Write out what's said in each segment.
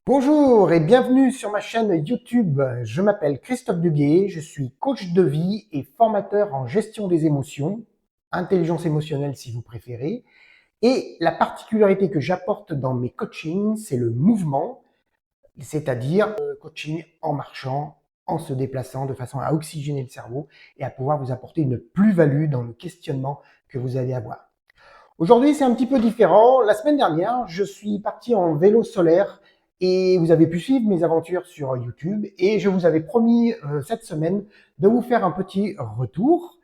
Bonjour et bienvenue sur ma chaîne YouTube. Je m'appelle Christophe Duguay, je suis coach de vie et formateur en gestion des émotions, intelligence émotionnelle si vous préférez. Et la particularité que j'apporte dans mes coachings, c'est le mouvement, c'est-à-dire coaching en marchant, en se déplaçant de façon à oxygéner le cerveau et à pouvoir vous apporter une plus-value dans le questionnement que vous allez avoir. Aujourd'hui, c'est un petit peu différent. La semaine dernière, je suis parti en vélo solaire et vous avez pu suivre mes aventures sur YouTube et je vous avais promis cette semaine de vous faire un petit retour.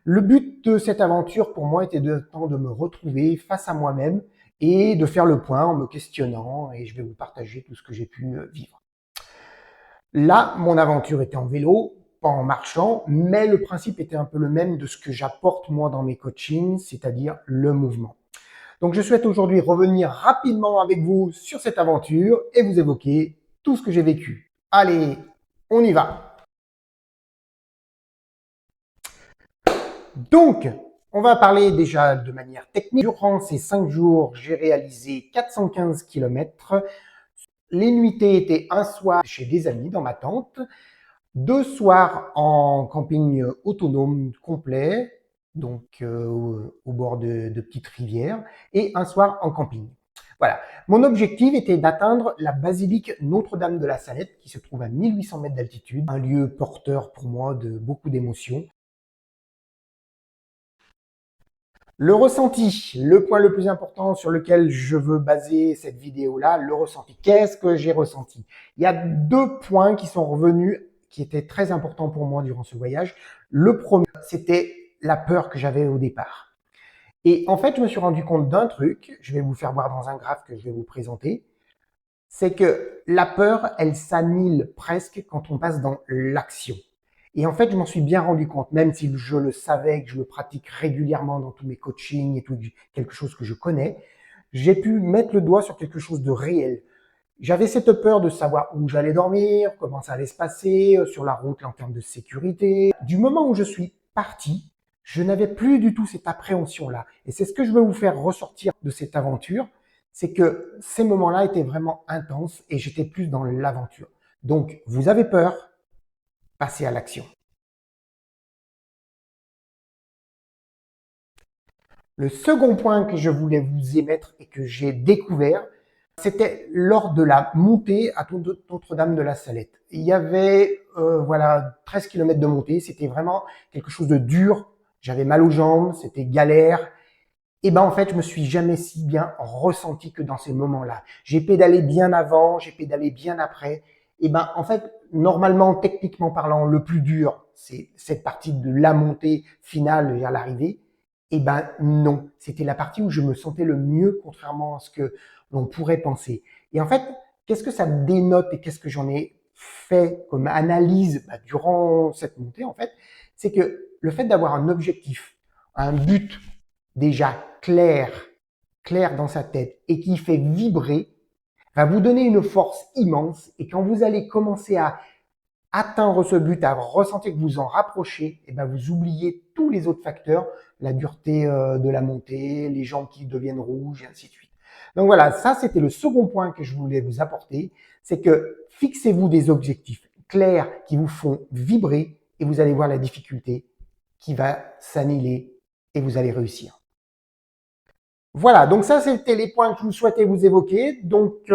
Le but de cette aventure pour moi était de me retrouver face à moi-même et de faire le point en me questionnant et je vais vous partager tout ce que j'ai pu vivre. Là, mon aventure était en vélo, pas en marchant, mais le principe était un peu le même de ce que j'apporte moi dans mes coachings, c'est-à-dire le mouvement. Donc je souhaite aujourd'hui revenir rapidement avec vous sur cette aventure et vous évoquer tout ce que j'ai vécu. Allez, on y va. Donc, on va parler déjà de manière technique. Durant ces 5 jours, j'ai réalisé 415 km. Les nuitées étaient un soir chez des amis dans ma tente, 2 soirs en camping autonome complet, donc au bord de petites rivières, et un soir en camping. Voilà. Mon objectif était d'atteindre la basilique Notre-Dame de la Salette, qui se trouve à 1800 mètres d'altitude, un lieu porteur pour moi de beaucoup d'émotions. Le ressenti, le point le plus important sur lequel je veux baser cette vidéo-là, le ressenti. Qu'est-ce que j'ai ressenti? Il y a 2 points qui sont revenus, qui étaient très importants pour moi durant ce voyage. Le premier, c'était la peur que j'avais au départ. Et en fait, je me suis rendu compte d'un truc, je vais vous faire voir dans un graphe que je vais vous présenter, c'est que la peur, elle s'annule presque quand on passe dans l'action. Et en fait, je m'en suis bien rendu compte, même si je le savais, que je le pratique régulièrement dans tous mes coachings et tout, quelque chose que je connais, j'ai pu mettre le doigt sur quelque chose de réel. J'avais cette peur de savoir où j'allais dormir, comment ça allait se passer, sur la route en termes de sécurité. Du moment où je suis parti, je n'avais plus du tout cette appréhension-là. Et c'est ce que je veux vous faire ressortir de cette aventure, c'est que ces moments-là étaient vraiment intenses et j'étais plus dans l'aventure. Donc, vous avez peur, passez à l'action. Le second point que je voulais vous émettre et que j'ai découvert, c'était lors de la montée à Notre-Dame de la Salette. Il y avait voilà 13 km de montée, c'était vraiment quelque chose de dur. J'avais mal aux jambes, c'était galère. Et ben en fait, je me suis jamais si bien ressenti que dans ces moments-là. J'ai pédalé bien avant, j'ai pédalé bien après. Et ben en fait, normalement, techniquement parlant, le plus dur, c'est cette partie de la montée finale vers l'arrivée. Et ben non, c'était la partie où je me sentais le mieux, contrairement à ce que l'on pourrait penser. Et en fait, qu'est-ce que ça dénote et qu'est-ce que j'en ai fait comme analyse durant cette montée en fait, c'est que le fait d'avoir un objectif, un but déjà clair dans sa tête et qui fait vibrer, va vous donner une force immense. Et quand vous allez commencer à atteindre ce but, à ressentir que vous en rapprochez, et ben vous oubliez tous les autres facteurs, la dureté de la montée, les jambes qui deviennent rouges et ainsi de suite. Donc voilà, ça c'était le second point que je voulais vous apporter, c'est que fixez-vous des objectifs clairs qui vous font vibrer et vous allez voir la difficulté qui va s'annihiler et vous allez réussir. Voilà, donc ça c'était les points que je souhaitais vous évoquer. Donc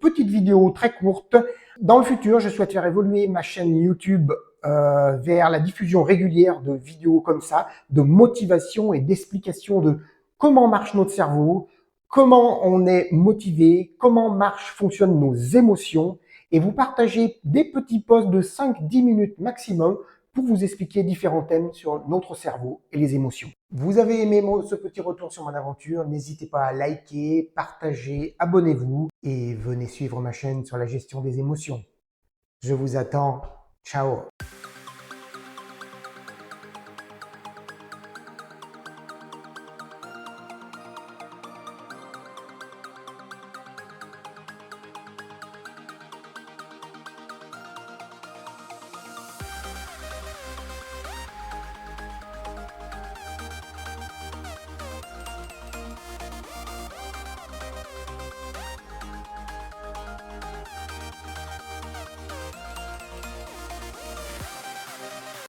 petite vidéo très courte. Dans le futur, je souhaite faire évoluer ma chaîne YouTube vers la diffusion régulière de vidéos comme ça, de motivation et d'explication de comment marche notre cerveau, comment on est motivé, comment fonctionnent nos émotions, et vous partagez des petits posts de 5-10 minutes maximum pour vous expliquer différents thèmes sur notre cerveau et les émotions. Vous avez aimé ce petit retour sur mon aventure, n'hésitez pas à liker, partager, abonnez-vous et venez suivre ma chaîne sur la gestion des émotions. Je vous attends. Ciao.